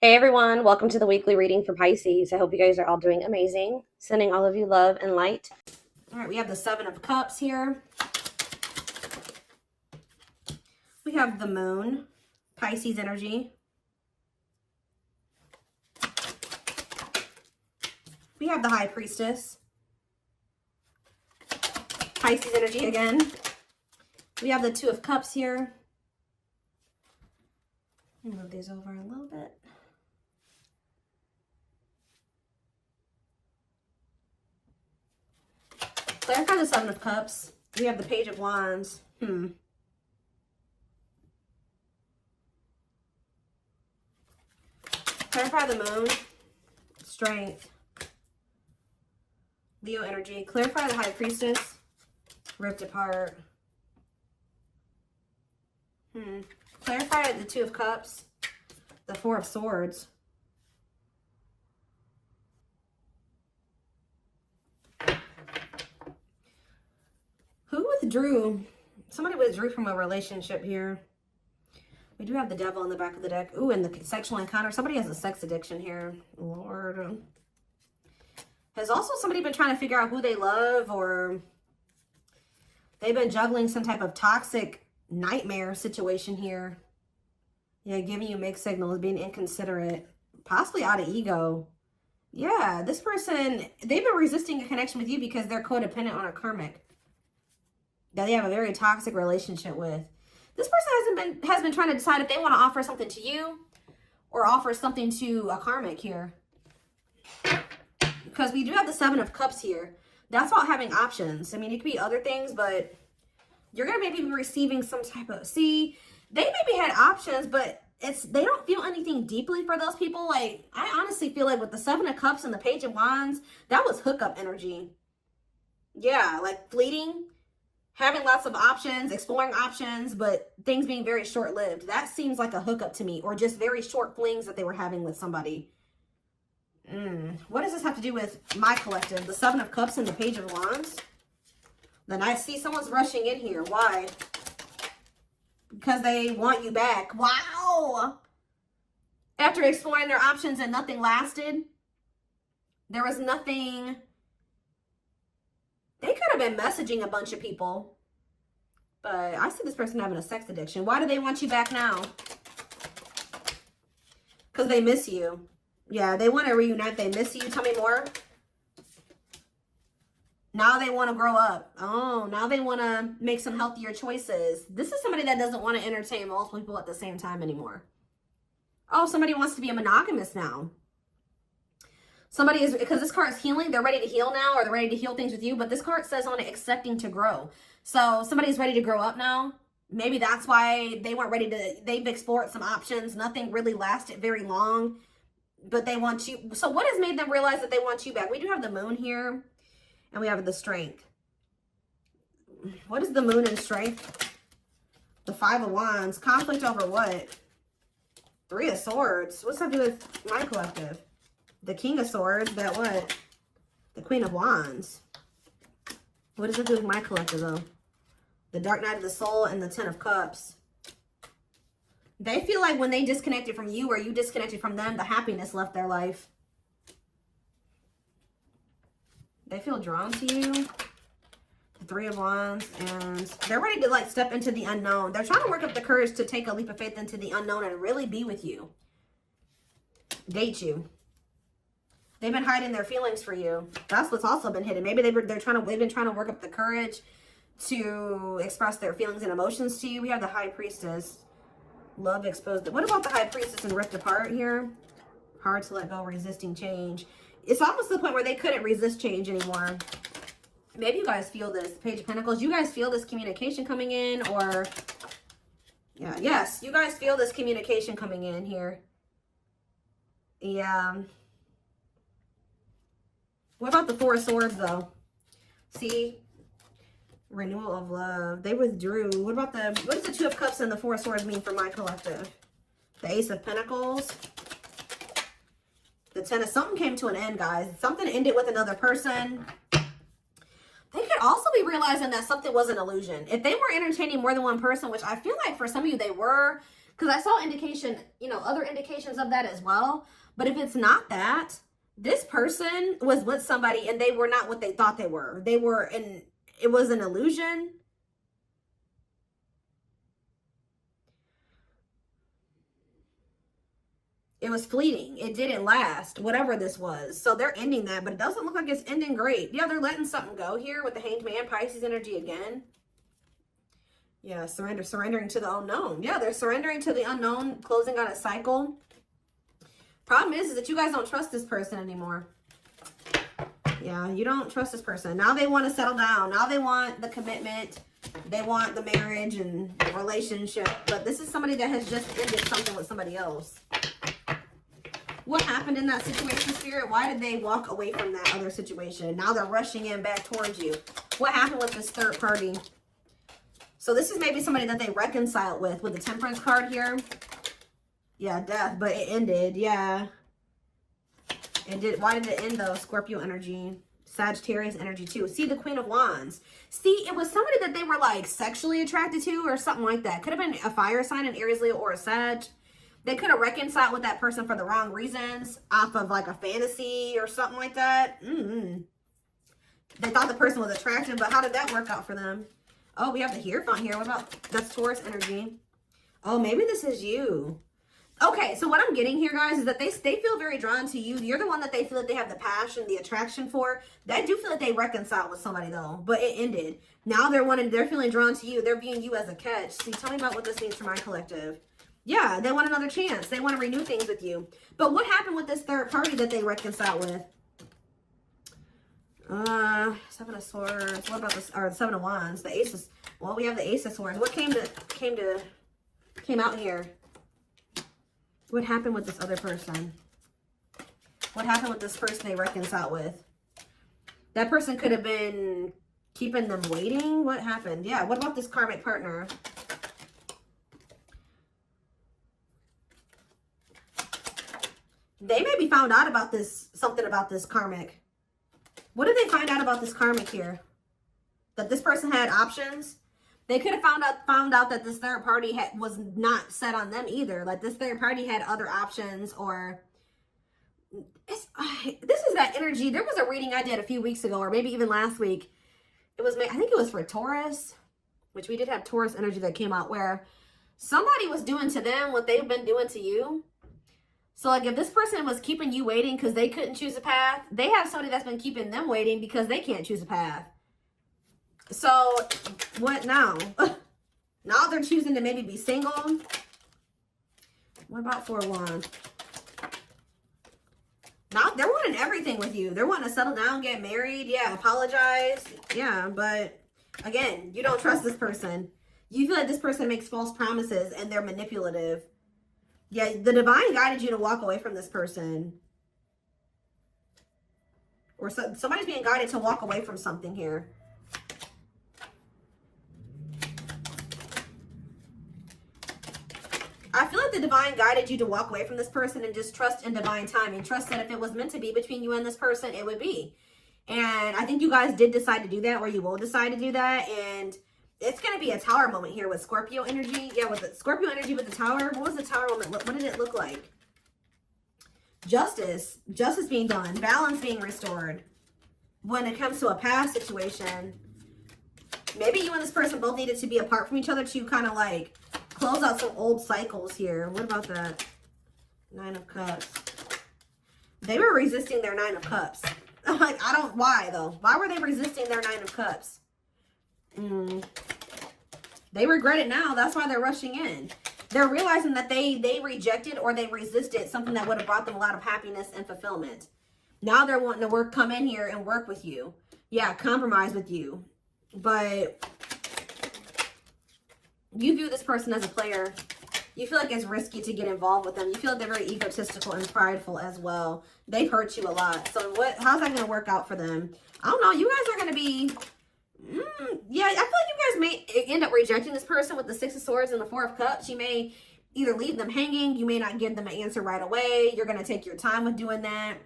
Hey everyone, welcome to the weekly reading for Pisces. I hope you guys are all doing amazing. Sending all of you love and light. All right, we have the Seven of Cups here. We have the Moon, Pisces energy. We have the High Priestess, Pisces energy again. We have the Two of Cups here. Let me move these over a little bit. Clarify the Seven of Cups. We have the Page of Wands. Clarify the Moon. Strength. Leo energy. Clarify the High Priestess. Ripped apart. Clarify the Two of Cups. The Four of Swords. Who withdrew? Somebody withdrew from a relationship here. We do have the Devil in the back of the deck. Ooh, and the sexual encounter. Somebody has a sex addiction here. Lord. Has also somebody been trying to figure out who they love, or they've been juggling some type of toxic nightmare situation here. Yeah, giving you mixed signals, being inconsiderate, possibly out of ego. Yeah, this person, they've been resisting a connection with you because they're codependent on a karmic that they have a very toxic relationship with. This person has been trying to decide if they want to offer something to you or offer something to a karmic here. Because we do have the Seven of Cups here. That's about having options. I mean, it could be other things, but you're going to maybe be receiving some type of... See, they maybe had options, but they don't feel anything deeply for those people. Like, I honestly feel like with the Seven of Cups and the Page of Wands, that was hookup energy. Yeah, like fleeting. Having lots of options, exploring options, but things being very short-lived. That seems like a hookup to me, or just very short flings that they were having with somebody. What does this have to do with my collective? The Seven of Cups and the Page of Wands? Then I see someone's rushing in here. Why? Because they want you back. Wow! After exploring their options and nothing lasted, there was nothing... They could have been messaging a bunch of people. But I see this person having a sex addiction. Why do they want you back now? Because they miss you. Yeah, they want to reunite. They miss you. Tell me more. Now they want to grow up. Oh, now they want to make some healthier choices. This is somebody that doesn't want to entertain multiple people at the same time anymore. Oh, somebody wants to be a monogamous now. Somebody is, because this card is healing, they're ready to heal now, or they're ready to heal things with you, but this card says on it, accepting to grow. So somebody's ready to grow up now. Maybe that's why they weren't ready to, they've explored some options. Nothing really lasted very long, but they want you. So what has made them realize that they want you back? We do have the Moon here, and we have the Strength. What is the Moon and Strength? The Five of Wands. Conflict over what? Three of Swords. What's that do with my collective? The King of Swords, that what? The Queen of Wands. What does it do with my collective, though? The Dark Night of the Soul and the Ten of Cups. They feel like when they disconnected from you or you disconnected from them, the happiness left their life. They feel drawn to you. The Three of Wands. And they're ready to, like, step into the unknown. They're trying to work up the courage to take a leap of faith into the unknown and really be with you. Date you. They've been hiding their feelings for you. That's what's also been hidden. Maybe they've been trying to work up the courage to express their feelings and emotions to you. We have the High Priestess. Love exposed. What about the High Priestess and ripped apart here? Hard to let go, resisting change. It's almost to the point where they couldn't resist change anymore. Maybe you guys feel this. Page of Pentacles. You guys feel this communication coming in, or... Yeah, yes. You guys feel this communication coming in here. Yeah. What about the Four of Swords, though? See? Renewal of love. They withdrew. What about what does the Two of Cups and the Four of Swords mean for my collective? The Ace of Pentacles. The Ten of... Something came to an end, guys. Something ended with another person. They could also be realizing that something was an illusion. If they were entertaining more than one person, which I feel like for some of you they were, Because I saw indication, you know, other indications of that as well. But if it's not that, this person was with somebody and they were not what they thought they were. They were in, it was an illusion. It was fleeting. It didn't last, whatever this was. So they're ending that, but it doesn't look like it's ending great. Yeah, they're letting something go here with the Hanged Man, Pisces energy again. Yeah, surrendering to the unknown. Yeah, they're surrendering to the unknown, closing out a cycle. Problem is that you guys don't trust this person anymore. Yeah, you don't trust this person. Now they want to settle down. Now they want the commitment. They want the marriage and the relationship. But this is somebody that has just ended something with somebody else. What happened in that situation, Spirit? Why did they walk away from that other situation? Now they're rushing in back towards you. What happened with this third party? So this is maybe somebody that they reconciled with the Temperance card here. Yeah, death, but it ended. Yeah. It did. Why did it end though? Scorpio energy. Sagittarius energy too. See, the Queen of Wands. See, it was somebody that they were like sexually attracted to or something like that. Could have been a fire sign, an Aries, Leo, or a Sag. They could have reconciled with that person for the wrong reasons, off of like a fantasy or something like that. They thought the person was attractive, but how did that work out for them? Oh, we have the Hierophant here. What about, that's Taurus energy. Oh, maybe this is you. Okay, so what I'm getting here, guys, is that they feel very drawn to you. You're the one that they feel that they have the passion, the attraction for. They do feel that they reconciled with somebody, though, but it ended. Now they're feeling drawn to you. They're viewing you as a catch. See, tell me about what this means for my collective. Yeah, they want another chance. They want to renew things with you. But what happened with this third party that they reconciled with? Seven of Swords. What about this? Or Seven of Wands. The Aces. Well, we have the Ace of Swords. What came out here? What happened with this other person? What happened with this person they reconciled with? That person could have been keeping them waiting. What happened? Yeah. What about this karmic partner? They maybe found out about this, something about this karmic. What did they find out about this karmic here? That this person had options? They could have found out that this third party was not set on them either. Like this third party had other options, or this is that energy. There was a reading I did a few weeks ago, or maybe even last week. It was, I think it was for Taurus, which we did have Taurus energy that came out, where somebody was doing to them what they've been doing to you. So like if this person was keeping you waiting because they couldn't choose a path, they have somebody that's been keeping them waiting because they can't choose a path. So what now? Now they're choosing to maybe be single. What about Four of Wands? Now they're wanting everything with you. They're wanting to settle down, get married. Yeah, apologize. Yeah, but again, you don't trust this person. You feel like this person makes false promises and they're manipulative. Yeah, the divine guided you to walk away from this person. Or somebody's being guided to walk away from something here. I feel like the divine guided you to walk away from this person and just trust in divine timing. Trust that if it was meant to be between you and this person, it would be. And I think you guys did decide to do that, or you will decide to do that. And it's going to be a tower moment here with Scorpio energy. Yeah, with the Scorpio energy with the tower. What was the tower moment? What did it look like? Justice. Justice being done. Balance being restored. When it comes to a past situation, maybe you and this person both needed to be apart from each other to kind of like close out some old cycles here. What about that? Nine of Cups. They were resisting their Nine of Cups. I'm like, why though? Why were they resisting their Nine of Cups? They regret it now. That's why they're rushing in. They're realizing that they rejected or they resisted something that would have brought them a lot of happiness and fulfillment. Now they're wanting to come in here and work with you. Yeah, compromise with you. But you view this person as a player. You feel like it's risky to get involved with them. You feel like they're very egotistical and prideful as well. They've hurt you a lot. So how's that going to work out for them? I don't know. You guys are going to be... yeah, I feel like you guys may end up rejecting this person with the Six of Swords and the Four of Cups. You may either leave them hanging. You may not give them an answer right away. You're going to take your time with doing that.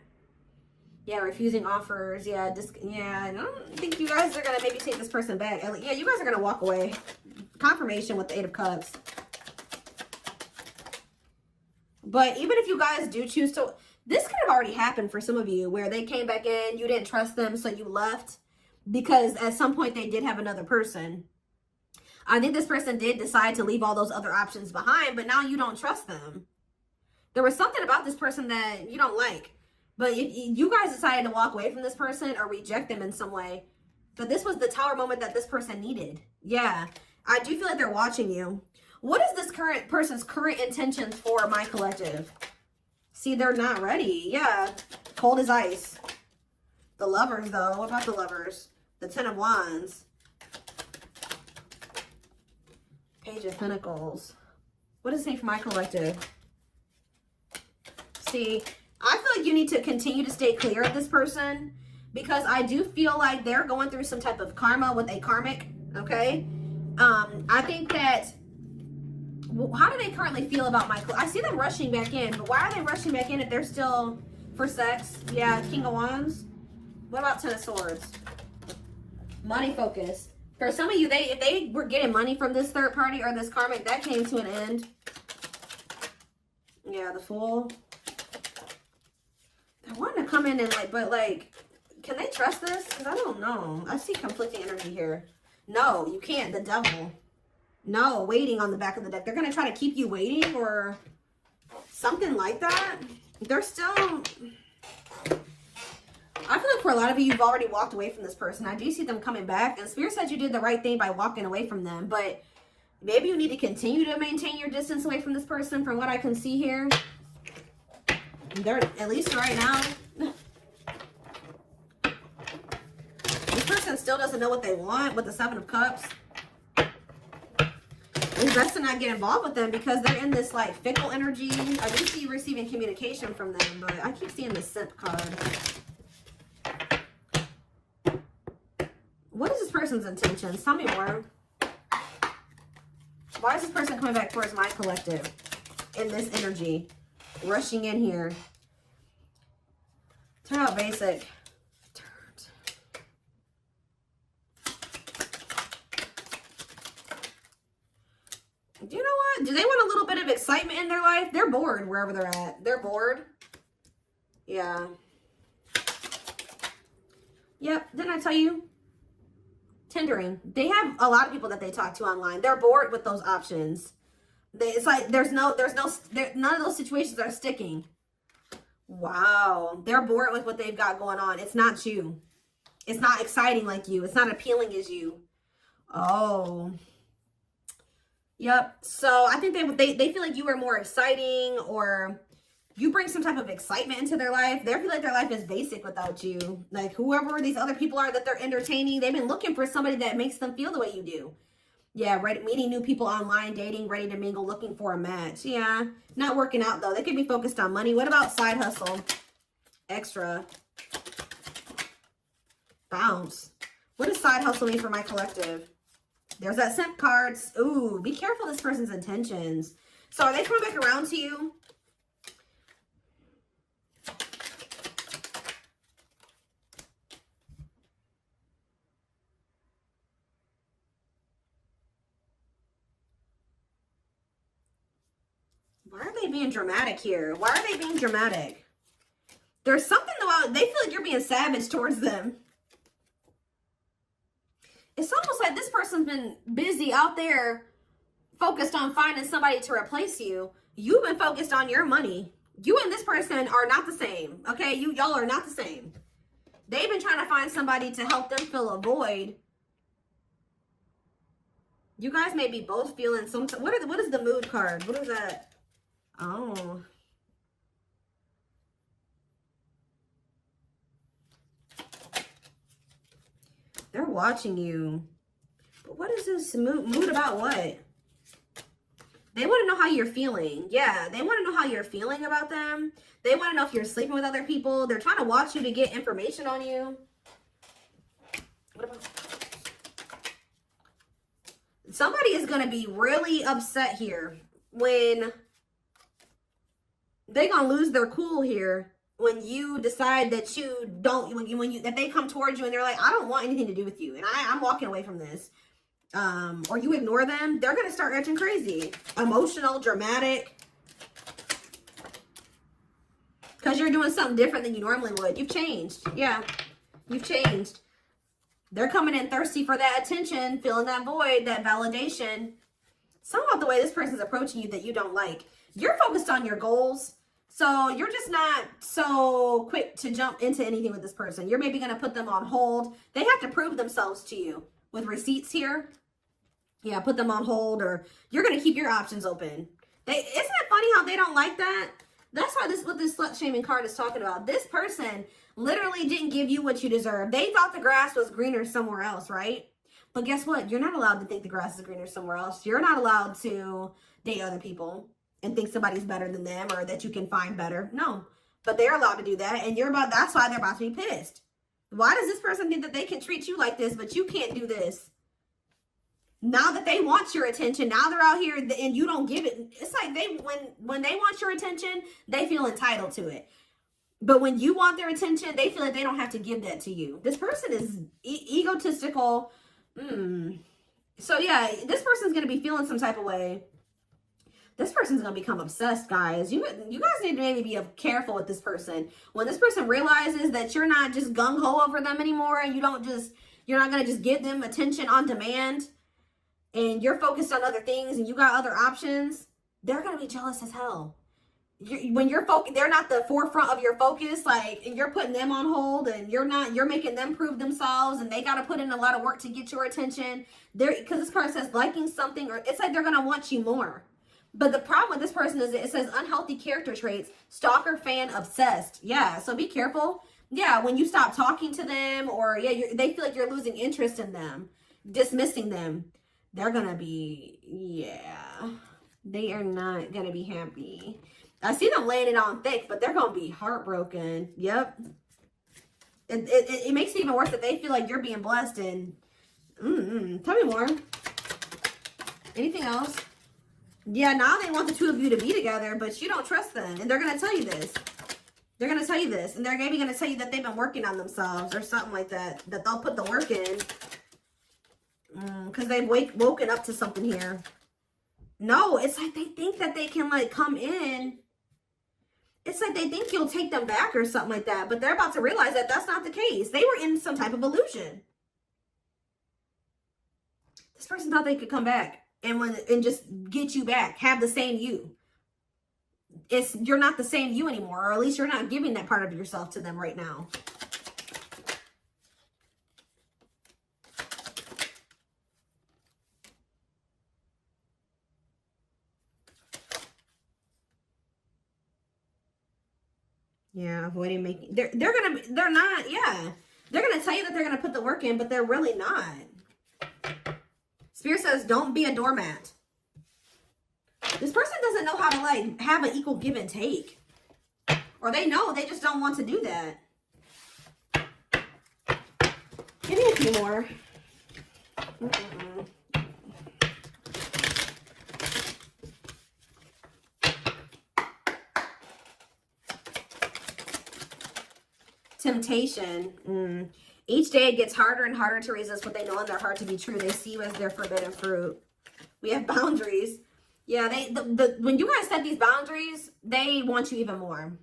Yeah, refusing offers. Yeah, I don't think you guys are going to maybe take this person back. Yeah, you guys are going to walk away. Confirmation with the Eight of Cups. But even if you guys do choose to, this could have already happened for some of you where they came back in, you didn't trust them, so you left because at some point they did have another person. I think this person did decide to leave all those other options behind, but now you don't trust them. There was something about this person that you don't like. But if you guys decided to walk away from this person or reject them in some way, but this was the Tower moment that this person needed. Yeah, I do feel like they're watching you. What is this current person's current intentions for my collective? See, they're not ready. Yeah, cold as ice. The Lovers, though. What about the Lovers? The Ten of Wands. Page of Pentacles. What does it say for my collective? See, I feel like you need to continue to stay clear of this person because I do feel like they're going through some type of karma with a karmic, okay? I think that, how do they currently feel about my, I see them rushing back in, but why are they rushing back in if they're still for sex? Yeah, King of Wands. What about Ten of Swords? Money focused. For some of you, if they were getting money from this third party or this karmic, that came to an end. Yeah, the Fool. I want to come in and but can they trust this? Because I don't know. I see conflicting energy here. No, you can't. The Devil. No, waiting on the back of the deck. They're going to try to keep you waiting or something like that. They're still, I feel like for a lot of you, you've already walked away from this person. I do see them coming back. And Spirit said you did the right thing by walking away from them. But maybe you need to continue to maintain your distance away from this person from what I can see here. They're, at least right now, this person still doesn't know what they want with the Seven of Cups. It's best to not get involved with them because they're in this like fickle energy. I do see you receiving communication from them, but I keep seeing the SEPT card. What is this person's intentions? Tell me more. Why is this person coming back towards my collective in this energy? Rushing in here. Turn out basic. Do you know what? Do they want a little bit of excitement in their life? They're bored wherever they're at. They're bored. Yeah. Yep. Didn't I tell you? Tendering. They have a lot of people that they talk to online. They're bored with those options. It's like none of those situations are sticking. Wow. They're bored with what they've got going on. It's not you. It's not exciting like you. It's not appealing as you. Oh. Yep. So I think they feel like you are more exciting or you bring some type of excitement into their life. They feel like their life is basic without you. Like whoever these other people are that they're entertaining, they've been looking for somebody that makes them feel the way you do. Yeah, right. Meeting new people online, dating, ready to mingle, looking for a match. Yeah, not working out though. They could be focused on money. What about side hustle? Extra. Bounce. What does side hustle mean for my collective? There's that SEPT cards. Ooh, be careful this person's intentions. So are they coming back around to you? Why are they being dramatic here? Why are they being dramatic? There's something about, they feel like you're being savage towards them. It's almost like this person's been busy out there focused on finding somebody to replace you. You've been focused on your money. You and this person are not the same. Okay, y'all are not the same. They've been trying to find somebody to help them fill a void. You guys may be both feeling some, what is the mood card? What is that? Oh. They're watching you. But what is this mood about what? They want to know how you're feeling. Yeah, they want to know how you're feeling about them. They want to know if you're sleeping with other people. They're trying to watch you to get information on you. What about... Somebody is going to be really upset here when they're going to lose their cool here when you decide that you don't, that they come towards you and they're like, I don't want anything to do with you. And I'm walking away from this. Or you ignore them, they're going to start acting crazy. Emotional, dramatic. you're doing something different than you normally would. You've changed. Yeah, you've changed. They're coming in thirsty for that attention, filling that void, that validation. Something about the way this person's approaching you that you don't like. You're focused on your goals. So you're just not so quick to jump into anything with this person. You're maybe going to put them on hold. They have to prove themselves to you with receipts here. Yeah, put them on hold, or you're going to keep your options open. Isn't it funny how they don't like that? That's why what this slut shaming card is talking about. This person literally didn't give you what you deserve. They thought the grass was greener somewhere else, right? But guess what? You're not allowed to think the grass is greener somewhere else. You're not allowed to date other people and think somebody's better than them or that you can find better. No, but they're allowed to do that. And that's why they're about to be pissed. Why does this person think that they can treat you like this, but you can't do this? Now that they want your attention, now they're out here and you don't give it. It's like when they want your attention, they feel entitled to it. But when you want their attention, they feel like they don't have to give that to you. This person is egotistical. So yeah, this person's going to be feeling some type of way. This person's going to become obsessed, guys. You guys need to maybe be careful with this person. When this person realizes that you're not just gung-ho over them anymore, and you're not going to just give them attention on demand, and you're focused on other things, and you got other options, they're going to be jealous as hell. When you're focused, they're not the forefront of your focus, like, and you're putting them on hold, and you're making them prove themselves, and they got to put in a lot of work to get your attention. Because this card says liking something, or it's like they're going to want you more. But the problem with this person is it says unhealthy character traits, stalker, fan, obsessed. Yeah, so be careful. Yeah, when you stop talking to them, or they feel like you're losing interest in them, dismissing them, they're going to be, they are not going to be happy. I see them laying it on thick, but they're going to be heartbroken. Yep. It makes it even worse that they feel like you're being blessed. And tell me more. Anything else? Yeah, now they want the two of you to be together, but you don't trust them. And they're going to tell you this. They're going to tell you this. And they're maybe going to tell you that they've been working on themselves or something like that. That they'll put the work in. Because they've woken up to something here. No, it's like they think that they can, like, come in. It's like they think you'll take them back or something like that. But they're about to realize that that's not the case. They were in some type of illusion. This person thought they could come back and just get you back. Have the same you. You're not the same you anymore. Or at least you're not giving that part of yourself to them right now. Yeah, avoiding making, they're gonna tell you that they're gonna put the work in, but they're really not. Spirit says, don't be a doormat. This person doesn't know how to, like, have an equal give and take. Or they know, they just don't want to do that. Give me a few more. Temptation. Each day it gets harder and harder to resist what they know in their heart to be true. They see you as their forbidden fruit. We have boundaries. Yeah, when you guys set these boundaries, they want you even more.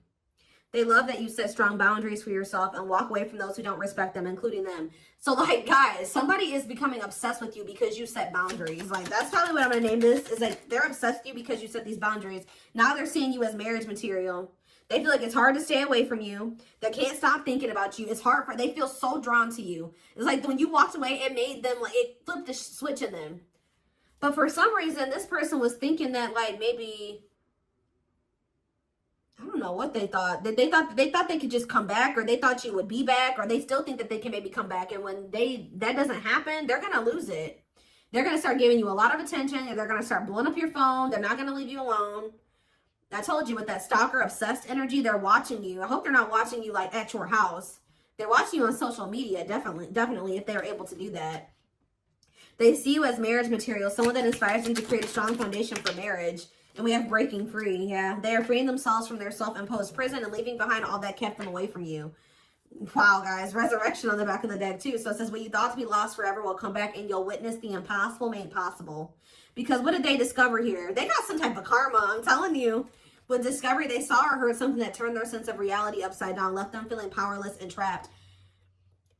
They love that you set strong boundaries for yourself and walk away from those who don't respect them, including them. So, like, guys, somebody is becoming obsessed with you because you set boundaries. Like, that's probably what I'm going to name this. Is like, they're obsessed with you because you set these boundaries. Now they're seeing you as marriage material. They feel like it's hard to stay away from you. They can't stop thinking about you. It's hard they feel so drawn to you. It's like when you walked away, it made them, like, it flipped the switch in them. But for some reason, this person was thinking that, like, maybe, I don't know what they thought. They thought they could just come back, or they thought you would be back, or they still think that they can maybe come back. And when that doesn't happen, they're going to lose it. They're going to start giving you a lot of attention, and they're going to start blowing up your phone. They're not going to leave you alone. I told you, with that stalker obsessed energy, they're watching you. I hope they're not watching you, like, at your house. They're watching you on social media, definitely, if they're able to do that. They see you as marriage material, someone that inspires them to create a strong foundation for marriage. And we have breaking free. Yeah, they are freeing themselves from their self-imposed prison and leaving behind all that kept them away from you. Wow, guys. Resurrection on the back of the deck, too. So it says, what you thought to be lost forever will come back, and you'll witness the impossible made possible. Because what did they discover here? They got some type of karma, I'm telling you. With discovery, they saw or heard something that turned their sense of reality upside down, left them feeling powerless and trapped.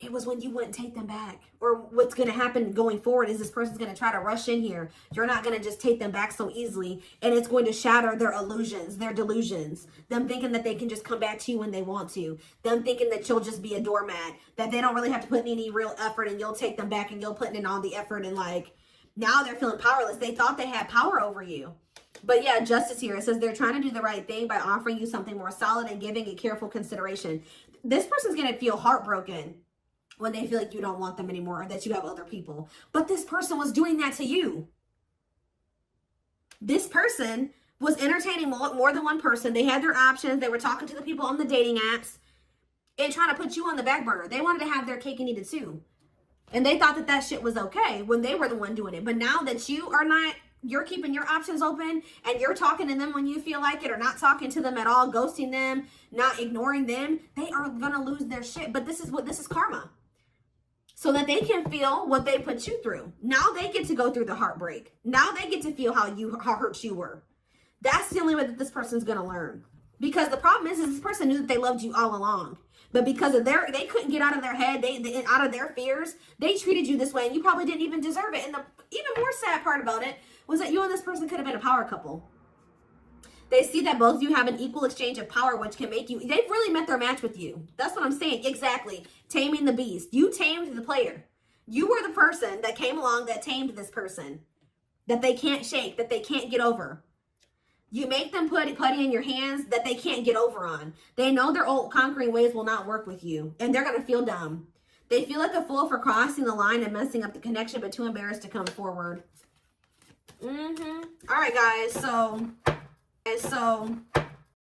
It was when you wouldn't take them back. Or what's going to happen going forward is this person's going to try to rush in here. You're not going to just take them back so easily. And it's going to shatter their illusions, their delusions. Them thinking that they can just come back to you when they want to. Them thinking that you'll just be a doormat. That they don't really have to put in any real effort and you'll take them back and you'll put in all the effort. And like, now they're feeling powerless. They thought they had power over you. But yeah, justice here. It says they're trying to do the right thing by offering you something more solid and giving it careful consideration. This person's going to feel heartbroken when they feel like you don't want them anymore or that you have other people. But this person was doing that to you. This person was entertaining more than one person. They had their options. They were talking to the people on the dating apps and trying to put you on the back burner. They wanted to have their cake and eat it too. And they thought that that shit was okay when they were the one doing it. But now that you are not, you're keeping your options open and you're talking to them when you feel like it or not talking to them at all, ghosting them, not ignoring them, they are going to lose their shit. But this is karma. So that they can feel what they put you through. Now they get to go through the heartbreak. Now they get to feel how hurt you were. That's the only way that this person's going to learn. Because the problem is this person knew that they loved you all along. But because of they couldn't get out of their head, out of their fears, they treated you this way and you probably didn't even deserve it. And the even more sad part about it was that you and this person could have been a power couple. They see that both of you have an equal exchange of power, which can make you, they've really met their match with you. That's what I'm saying. Exactly. Taming the beast. You tamed the player. You were the person that came along that tamed this person. That they can't shake, that they can't get over. You make them put putty in your hands that they can't get over on. They know their old conquering ways will not work with you. And they're going to feel dumb. They feel like a fool for crossing the line and messing up the connection, but too embarrassed to come forward. All right, guys. So